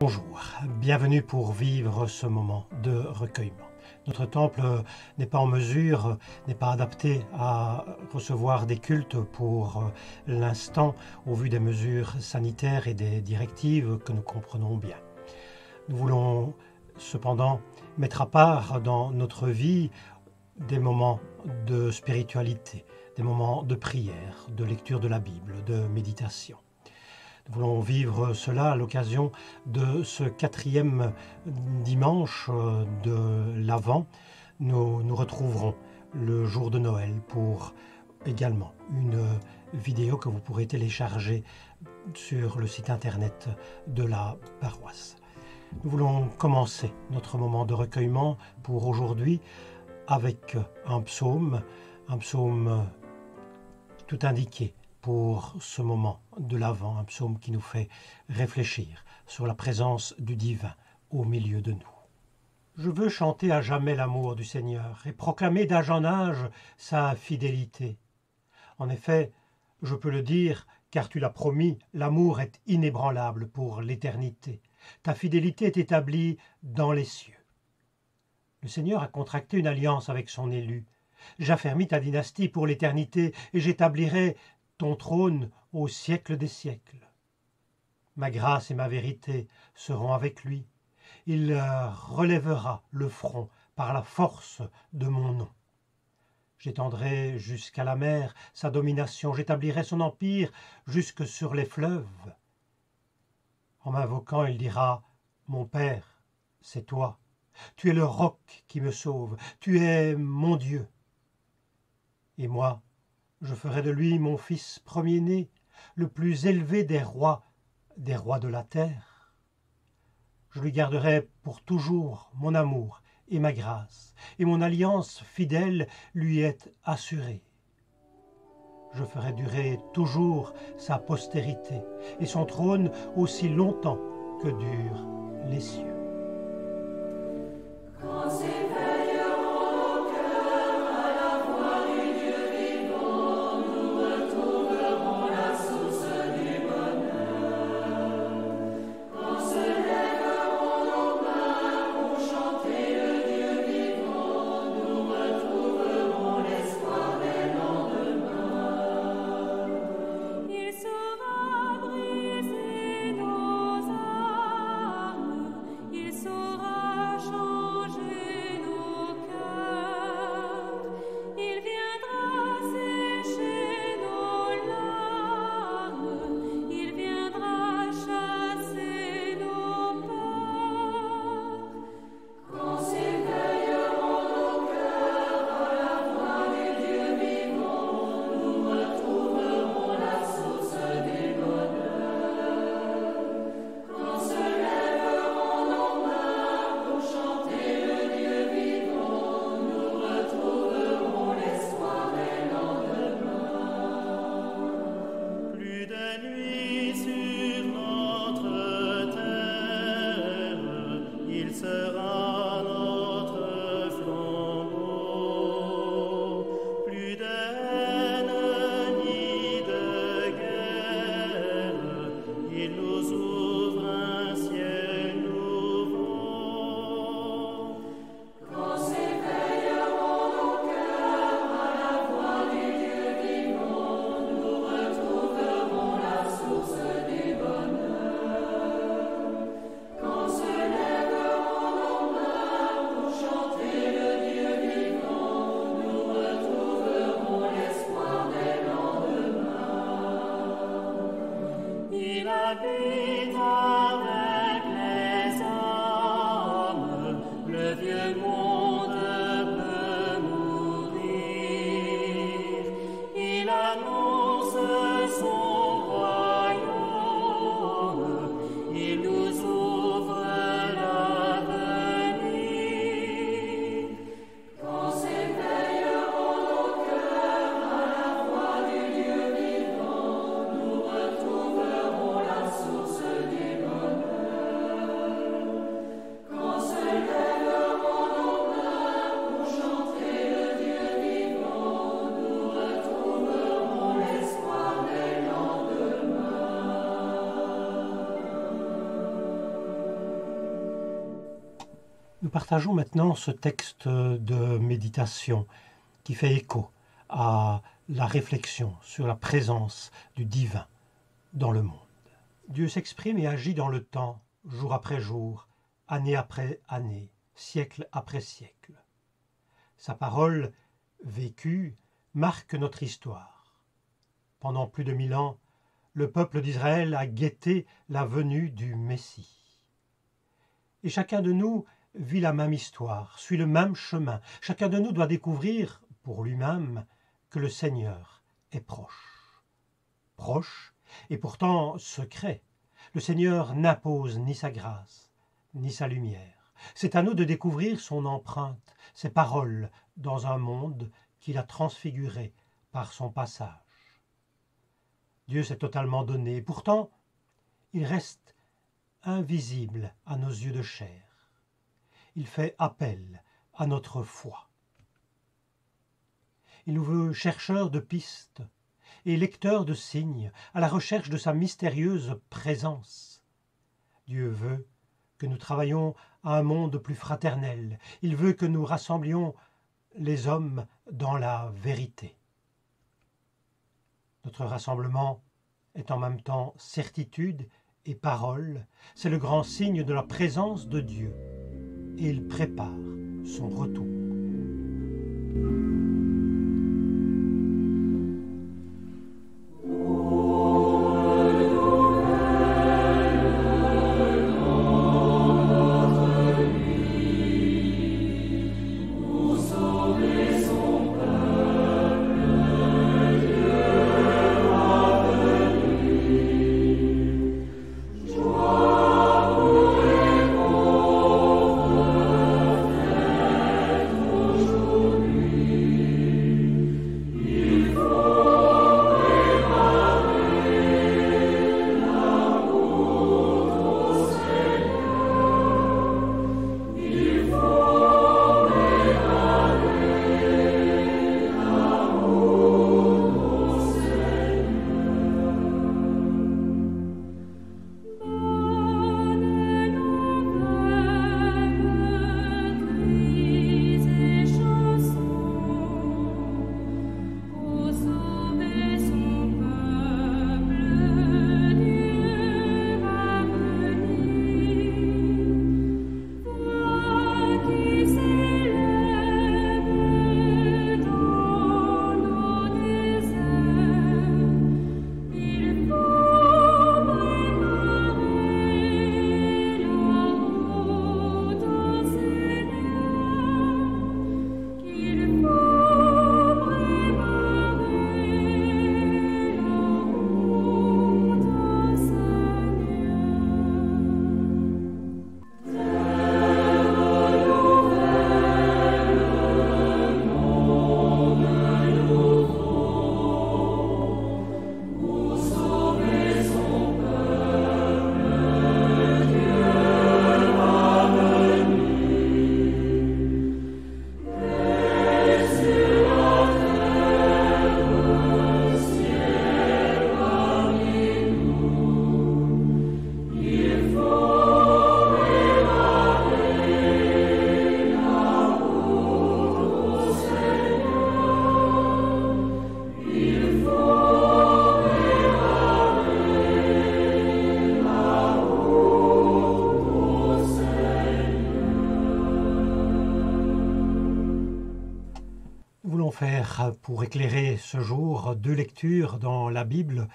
Bonjour, bienvenue pour vivre ce moment de recueillement. Notre temple n'est pas en mesure, n'est pas adapté à recevoir des cultes pour l'instant au vu des mesures sanitaires et des directives que nous comprenons bien. Nous voulons cependant mettre à part dans notre vie des moments de spiritualité, des moments de prière, de lecture de la Bible, de méditation. Nous voulons vivre cela à l'occasion de ce 4e dimanche de l'Avent. Nous nous retrouverons le jour de Noël pour également une vidéo que vous pourrez télécharger sur le site internet de la paroisse. Nous voulons commencer notre moment de recueillement pour aujourd'hui avec un psaume tout indiqué pour ce moment de l'Avent, un psaume qui nous fait réfléchir sur la présence du divin au milieu de nous. Je veux chanter à jamais l'amour du Seigneur et proclamer d'âge en âge sa fidélité. En effet, je peux le dire, car tu l'as promis, l'amour est inébranlable pour l'éternité. Ta fidélité est établie dans les cieux. Le Seigneur a contracté une alliance avec son élu. J'affermis ta dynastie pour l'éternité et j'établirai ton trône au siècle des siècles. Ma grâce et ma vérité seront avec lui. Il relèvera le front par la force de mon nom. J'étendrai jusqu'à la mer sa domination, j'établirai son empire jusque sur les fleuves. En m'invoquant, il dira « Mon Père, c'est toi. Tu es le roc qui me sauve. Tu es mon Dieu. » Et moi, je ferai de lui mon fils premier-né, le plus élevé des rois de la terre. Je lui garderai pour toujours mon amour et ma grâce, et mon alliance fidèle lui est assurée. Je ferai durer toujours sa postérité, et son trône aussi longtemps que durent les cieux. Nous partageons maintenant ce texte de méditation qui fait écho à la réflexion sur la présence du divin dans le monde. Dieu s'exprime et agit dans le temps, jour après jour, année après année, siècle après siècle. Sa parole vécue marque notre histoire. Pendant plus de 1000 ans, le peuple d'Israël a guetté la venue du Messie. Et chacun de nous vit la même histoire, suit le même chemin. Chacun de nous doit découvrir pour lui-même que le Seigneur est proche. Proche et pourtant secret. Le Seigneur n'impose ni sa grâce, ni sa lumière. C'est à nous de découvrir son empreinte, ses paroles, dans un monde qu'il a transfiguré par son passage. Dieu s'est totalement donné, et pourtant, il reste invisible à nos yeux de chair. Il fait appel à notre foi. Il nous veut chercheurs de pistes et lecteurs de signes, à la recherche de sa mystérieuse présence. Dieu veut que nous travaillions à un monde plus fraternel. Il veut que nous rassemblions les hommes dans la vérité. Notre rassemblement est en même temps certitude et parole. C'est le grand signe de la présence de Dieu. Et il prépare son retour. Faire pour éclairer ce jour 2 lectures dans la Bible.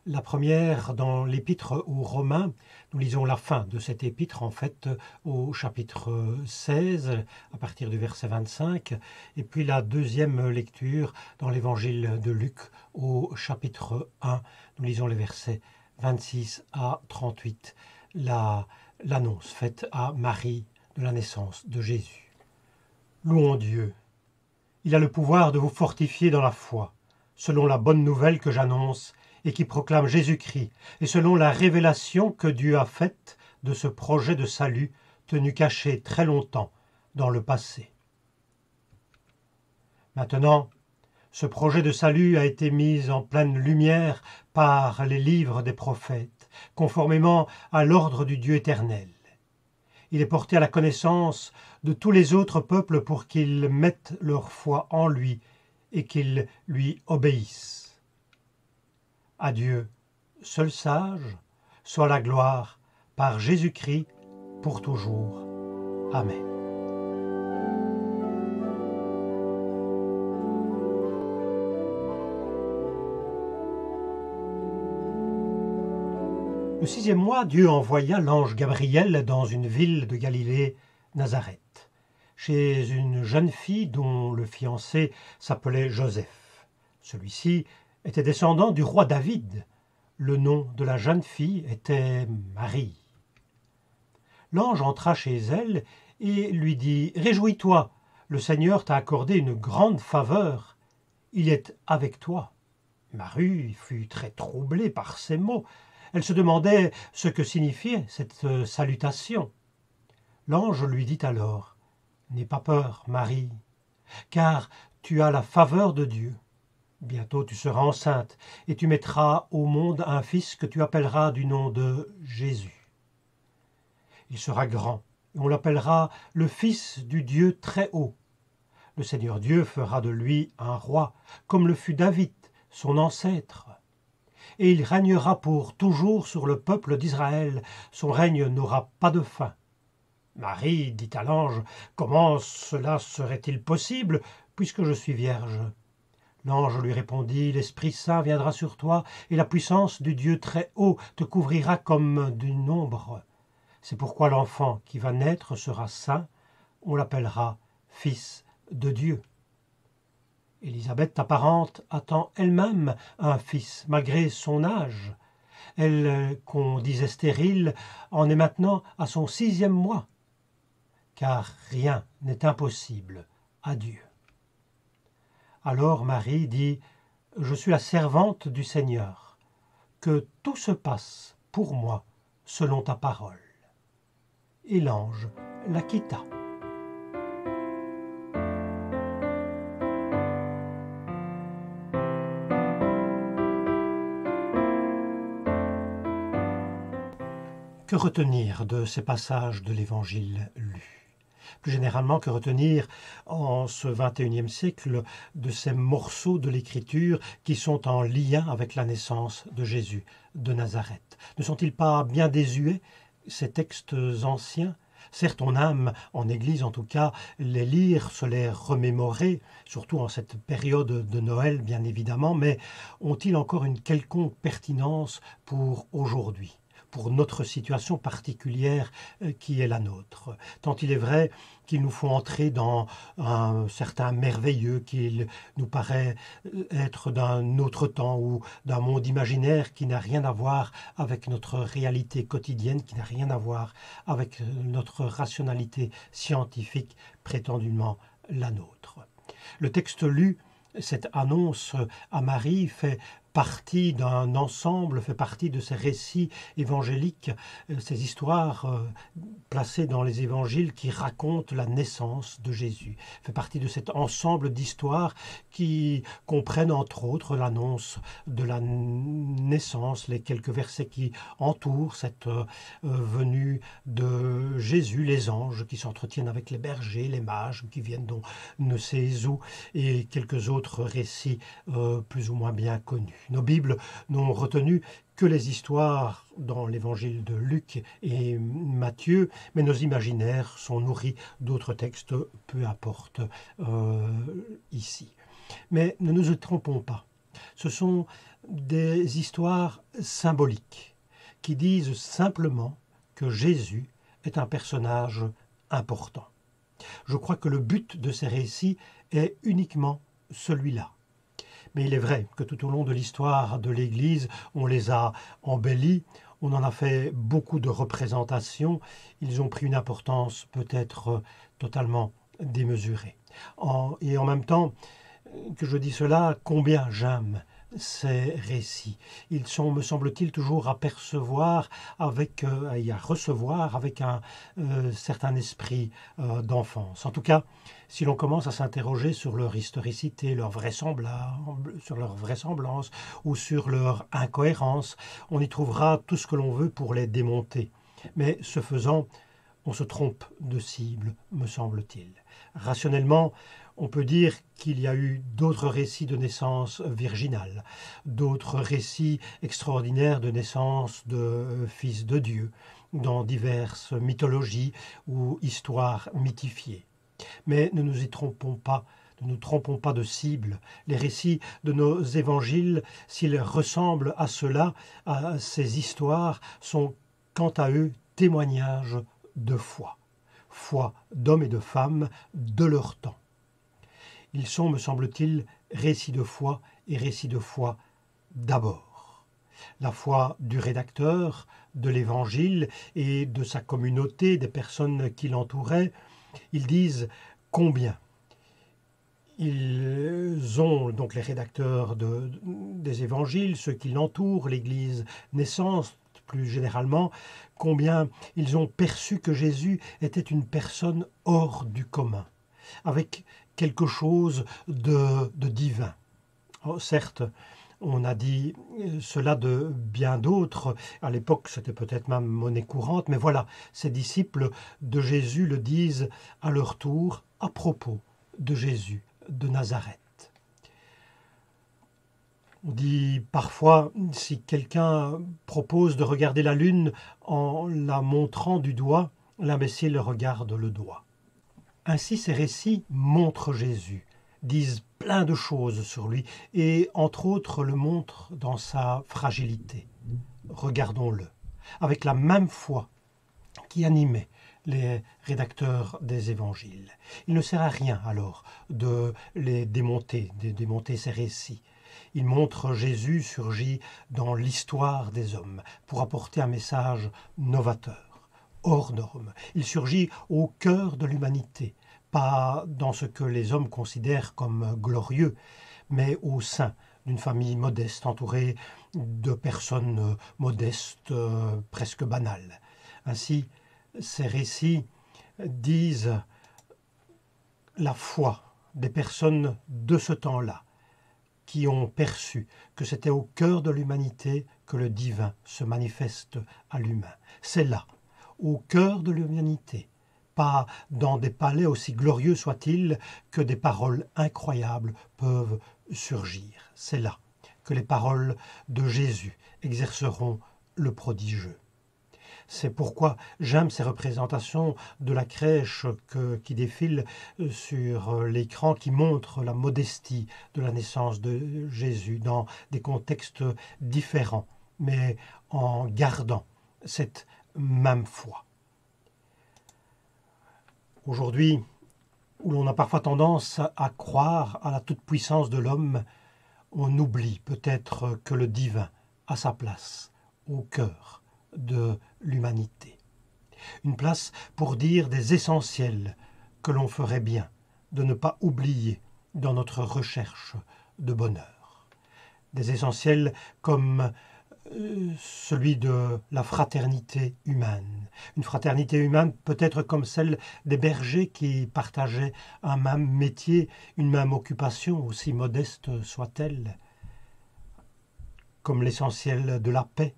La première dans l'épître aux Romains. Nous lisons la fin de cette épître en fait au chapitre 16 à partir du verset 25 et puis la deuxième lecture dans l'évangile de Luc au chapitre 1. Nous lisons les versets 26 à 38. L'annonce faite à Marie de la naissance de Jésus. Louons Dieu. Il a le pouvoir de vous fortifier dans la foi, selon la bonne nouvelle que j'annonce et qui proclame Jésus-Christ, et selon la révélation que Dieu a faite de ce projet de salut tenu caché très longtemps dans le passé. Maintenant, ce projet de salut a été mis en pleine lumière par les livres des prophètes, conformément à l'ordre du Dieu éternel. Il est porté à la connaissance de tous les autres peuples pour qu'ils mettent leur foi en lui et qu'ils lui obéissent. À Dieu, seul sage, soit la gloire par Jésus-Christ pour toujours. Amen. Le 6e mois, Dieu envoya l'ange Gabriel dans une ville de Galilée, Nazareth, chez une jeune fille dont le fiancé s'appelait Joseph. Celui-ci était descendant du roi David. Le nom de la jeune fille était Marie. L'ange entra chez elle et lui dit « Réjouis-toi, le Seigneur t'a accordé une grande faveur. Il est avec toi. » Marie fut très troublée par ces mots. Elle se demandait ce que signifiait cette salutation. L'ange lui dit alors « N'aie pas peur, Marie, car tu as la faveur de Dieu. Bientôt tu seras enceinte et tu mettras au monde un fils que tu appelleras du nom de Jésus. Il sera grand et on l'appellera le Fils du Dieu très haut. Le Seigneur Dieu fera de lui un roi, comme le fut David, son ancêtre. Et il régnera pour toujours sur le peuple d'Israël. Son règne n'aura pas de fin. » Marie dit à l'ange « Comment cela serait-il possible, puisque je suis vierge ?» L'ange lui répondit « L'Esprit Saint viendra sur toi, et la puissance du Dieu très haut te couvrira comme d'une ombre. C'est pourquoi l'enfant qui va naître sera saint, on l'appellera Fils de Dieu. » Élisabeth, ta parente, attend elle-même un fils, malgré son âge. Elle, qu'on disait stérile, en est maintenant à son 6e mois. Car rien n'est impossible à Dieu. Alors Marie dit « Je suis la servante du Seigneur. Que tout se passe pour moi selon ta parole. » Et l'ange la quitta. Que retenir de ces passages de l'Évangile lu? Plus généralement, que retenir en ce XXIe siècle de ces morceaux de l'Écriture qui sont en lien avec la naissance de Jésus de Nazareth? Ne sont-ils pas bien désuets, ces textes anciens? Certes, on aime, en Église en tout cas, les lire, se les remémorer, surtout en cette période de Noël, bien évidemment, mais ont-ils encore une quelconque pertinence pour aujourd'hui ? Pour notre situation particulière qui est la nôtre. Tant il est vrai qu'il nous faut entrer dans un certain merveilleux, qu'il nous paraît être d'un autre temps ou d'un monde imaginaire qui n'a rien à voir avec notre réalité quotidienne, qui n'a rien à voir avec notre rationalité scientifique prétendument la nôtre. Le texte lu, cette annonce à Marie fait partie d'un ensemble, fait partie de ces récits évangéliques, ces histoires placées dans les évangiles qui racontent la naissance de Jésus, fait partie de cet ensemble d'histoires qui comprennent entre autres l'annonce de la naissance, les quelques versets qui entourent cette venue de Jésus, les anges qui s'entretiennent avec les bergers, les mages qui viennent d'on ne sait où, et quelques autres récits plus ou moins bien connus. Nos Bibles n'ont retenu que les histoires dans l'évangile de Luc et Matthieu, mais nos imaginaires sont nourris d'autres textes, peu importe ici. Mais ne nous y trompons pas, ce sont des histoires symboliques qui disent simplement que Jésus est un personnage important. Je crois que le but de ces récits est uniquement celui-là. Mais il est vrai que tout au long de l'histoire de l'Église, on les a embellis, on en a fait beaucoup de représentations, ils ont pris une importance peut-être totalement démesurée. Et en même temps, que je dis cela, combien j'aime ces récits. Ils sont, me semble-t-il, toujours à percevoir et à recevoir avec un certain esprit d'enfance. En tout cas, si l'on commence à s'interroger sur leur historicité, sur leur vraisemblance ou sur leur incohérence, on y trouvera tout ce que l'on veut pour les démonter. Mais ce faisant, on se trompe de cible, me semble-t-il. Rationnellement, on peut dire qu'il y a eu d'autres récits de naissance virginale, d'autres récits extraordinaires de naissance de fils de Dieu, dans diverses mythologies ou histoires mythifiées. Mais ne nous trompons pas de cible. Les récits de nos évangiles, s'ils ressemblent à cela, à ces histoires, sont quant à eux témoignages de foi d'hommes et de femmes de leur temps. Ils sont, me semble-t-il, récits de foi et récits de foi d'abord. La foi du rédacteur de l'Évangile et de sa communauté, des personnes qui l'entouraient. Ils disent combien ils ont, donc les rédacteurs des Évangiles, ceux qui l'entourent, l'Église naissante plus généralement, combien ils ont perçu que Jésus était une personne hors du commun, avec quelque chose de divin. Oh, certes, on a dit cela de bien d'autres. À l'époque, c'était peut-être même monnaie courante, mais voilà, ces disciples de Jésus le disent à leur tour à propos de Jésus de Nazareth. On dit parfois, si quelqu'un propose de regarder la lune en la montrant du doigt, l'imbécile regarde le doigt. Ainsi, ces récits montrent Jésus, disent plein de choses sur lui et, entre autres, le montrent dans sa fragilité. Regardons-le, avec la même foi qui animait les rédacteurs des évangiles. Il ne sert à rien alors de démonter ces récits. Il montre Jésus surgit dans l'histoire des hommes pour apporter un message novateur, hors norme. Il surgit au cœur de l'humanité, pas dans ce que les hommes considèrent comme glorieux, mais au sein d'une famille modeste, entourée de personnes modestes, presque banales. Ainsi, ces récits disent la foi des personnes de ce temps-là, qui ont perçu que c'était au cœur de l'humanité que le divin se manifeste à l'humain. C'est là, au cœur de l'humanité, pas dans des palais aussi glorieux soient-ils, que des paroles incroyables peuvent surgir. C'est là que les paroles de Jésus exerceront le prodigieux. C'est pourquoi j'aime ces représentations de la crèche qui défilent sur l'écran, qui montrent la modestie de la naissance de Jésus dans des contextes différents, mais en gardant cette même foi. Aujourd'hui, où l'on a parfois tendance à croire à la toute-puissance de l'homme, on oublie peut-être que le divin a sa place au cœur de l'humanité. Une place pour dire des essentiels que l'on ferait bien de ne pas oublier dans notre recherche de bonheur. Des essentiels comme celui de la fraternité humaine. Une fraternité humaine peut-être comme celle des bergers qui partageaient un même métier, une même occupation, aussi modeste soit-elle, comme l'essentiel de la paix,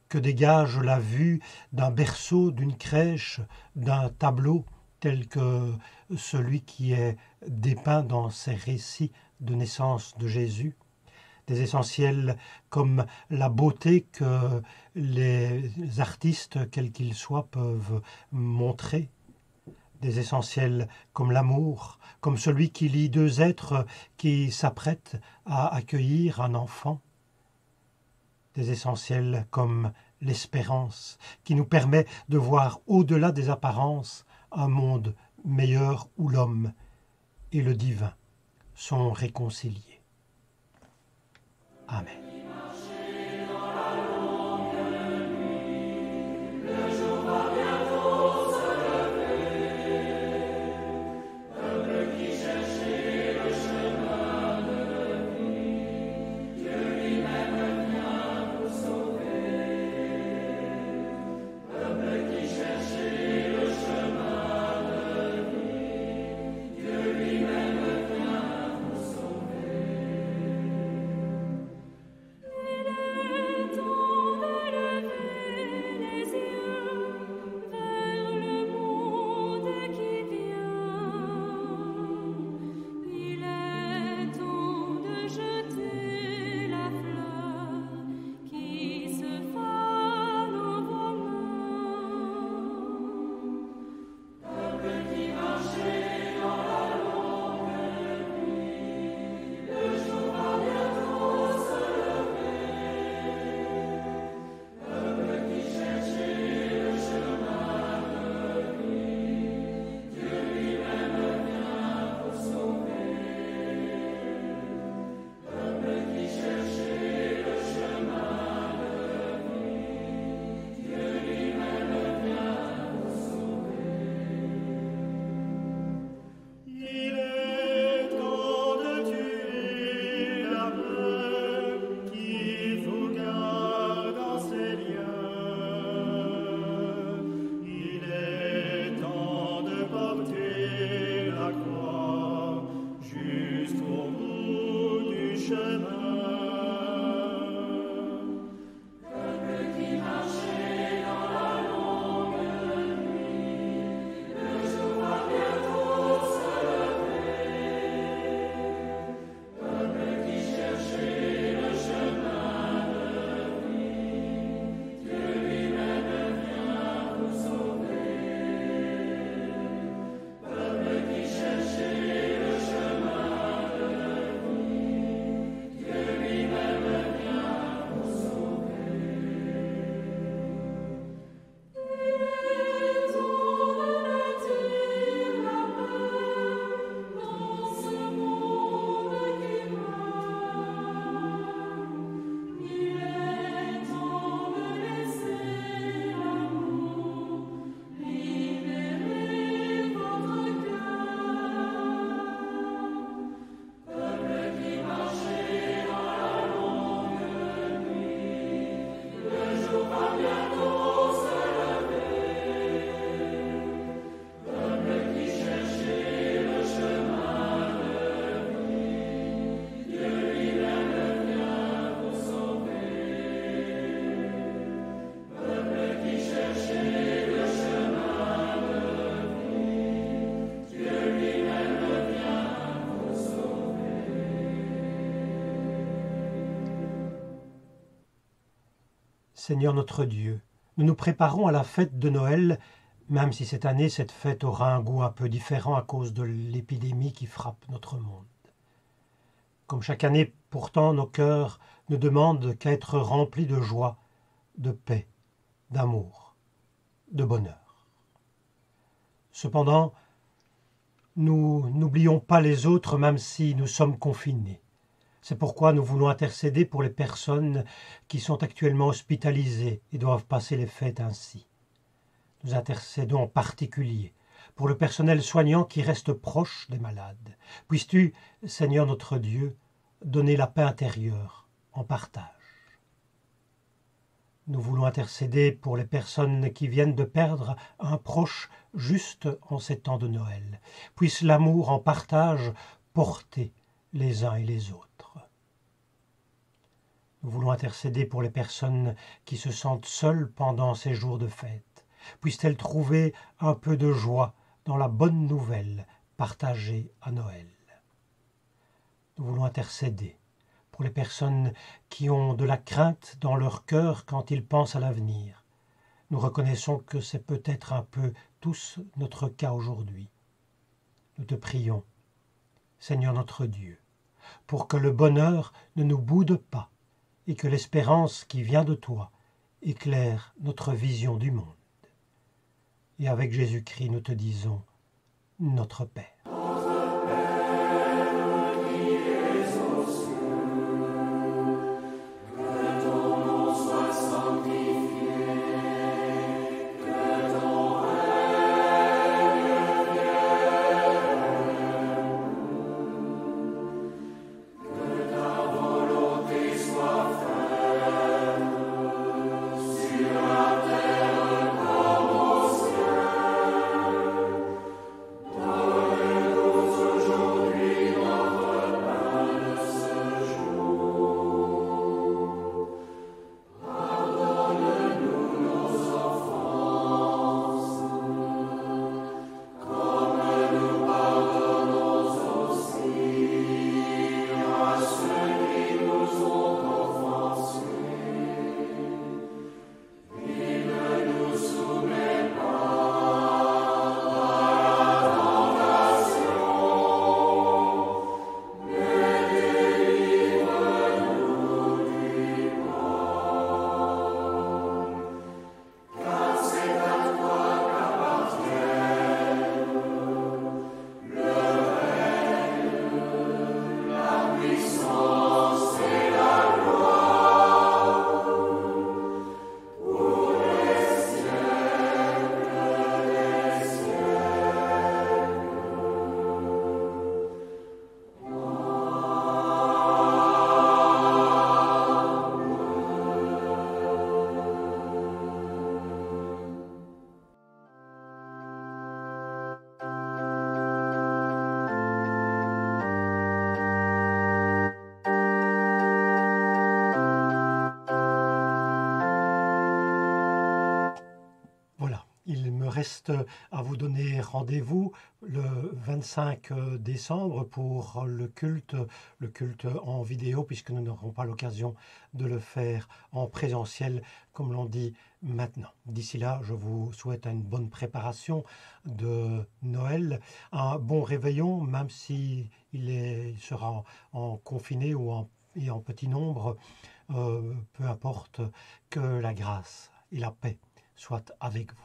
que dégage la vue d'un berceau, d'une crèche, d'un tableau tel que celui qui est dépeint dans ces récits de naissance de Jésus. Des essentiels comme la beauté que les artistes, quels qu'ils soient, peuvent montrer. Des essentiels comme l'amour, comme celui qui lie deux êtres qui s'apprêtent à accueillir un enfant. Des essentiels comme l'espérance, qui nous permet de voir au-delà des apparences un monde meilleur où l'homme et le divin sont réconciliés. Amen. Seigneur notre Dieu, nous nous préparons à la fête de Noël, même si cette année, cette fête aura un goût un peu différent à cause de l'épidémie qui frappe notre monde. Comme chaque année, pourtant, nos cœurs ne demandent qu'à être remplis de joie, de paix, d'amour, de bonheur. Cependant, nous n'oublions pas les autres même si nous sommes confinés. C'est pourquoi nous voulons intercéder pour les personnes qui sont actuellement hospitalisées et doivent passer les fêtes ainsi. Nous intercédons en particulier pour le personnel soignant qui reste proche des malades. Puisses-tu, Seigneur notre Dieu, donner la paix intérieure en partage. Nous voulons intercéder pour les personnes qui viennent de perdre un proche juste en ces temps de Noël. Puisse l'amour en partage porter les uns et les autres. Nous voulons intercéder pour les personnes qui se sentent seules pendant ces jours de fête. Puissent-elles trouver un peu de joie dans la bonne nouvelle partagée à Noël. Nous voulons intercéder pour les personnes qui ont de la crainte dans leur cœur quand ils pensent à l'avenir. Nous reconnaissons que c'est peut-être un peu tous notre cas aujourd'hui. Nous te prions, Seigneur notre Dieu, pour que le bonheur ne nous boude pas et que l'espérance qui vient de toi éclaire notre vision du monde. Et avec Jésus-Christ, nous te disons, notre Père. Il me reste à vous donner rendez-vous le 25 décembre pour le culte en vidéo, puisque nous n'aurons pas l'occasion de le faire en présentiel, comme l'on dit maintenant. D'ici là, je vous souhaite une bonne préparation de Noël, un bon réveillon, même si il sera en confiné et en petit nombre, peu importe, que la grâce et la paix soient avec vous.